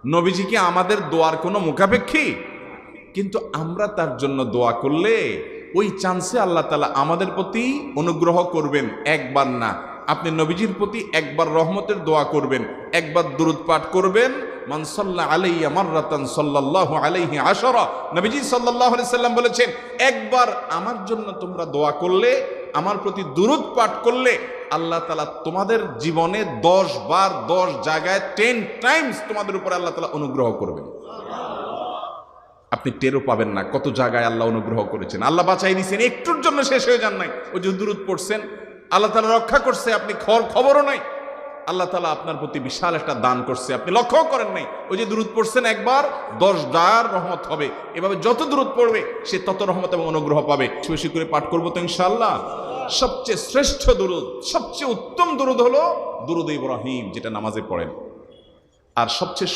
নবীজি কি আমাদের দোয়ার কোনো মুখাপেক্ষী? কিন্তু আমরা তার জন্য দোয়া করলে ওই চান্সে আল্লাহ তাআলা আমাদের প্রতি অনুগ্রহ করবেন। একবার না, আপনি নবীজির প্রতি একবার রহমতের দোয়া করবেন, একবার দুরূদ পাঠ করবেন। মান সাল্লা আলাইয়া মাররাতান সাল্লাল্লাহু আলাইহি আশারা, নবীজি সাল্লাল্লাহু আলাইহি সাল্লাম বলেছেন, একবার আমার জন্য তোমরা দোয়া করলে, আমার প্রতি দুরূদ পাঠ করলে, আল্লাহ তাআলা তোমাদের জীবনে 10 বার 10 জায়গায় 10 টাইমস তোমাদের উপরে আল্লাহ তাআলা অনুগ্রহ করবেন। আপনি টেরও পাবেন না কত জায়গায় আল্লাহ অনুগ্রহ করেছেন, আল্লাহ বাঁচাই দিয়েছেন, একটুর জন্য শেষ হয়ে যান নাই। ওই যে দুরূদ পড়ছেন, আল্লাহ তাআলা রক্ষা করছে, আপনি খবরও নাই। আল্লাহ তাআলা আপনার প্রতি বিশাল একটা দান করছে, আপনি লক্ষ্য করেন নাই। ওই যে দুরূদ পড়ছেন একবার, 10 বার রহমত হবে। এভাবে যত দুরূদ পড়বে সে তত রহমত এবং অনুগ্রহ পাবে। বেশি করে পাঠ করবো তো ইনশাআল্লাহ। সবচেয়ে শ্রেষ্ঠ দুরূদ, সবচেয়ে উত্তম দুরূদ হলো দুরূদ ইব্রাহিম, যেটা নামাজে পড়েন। আর সবচেয়ে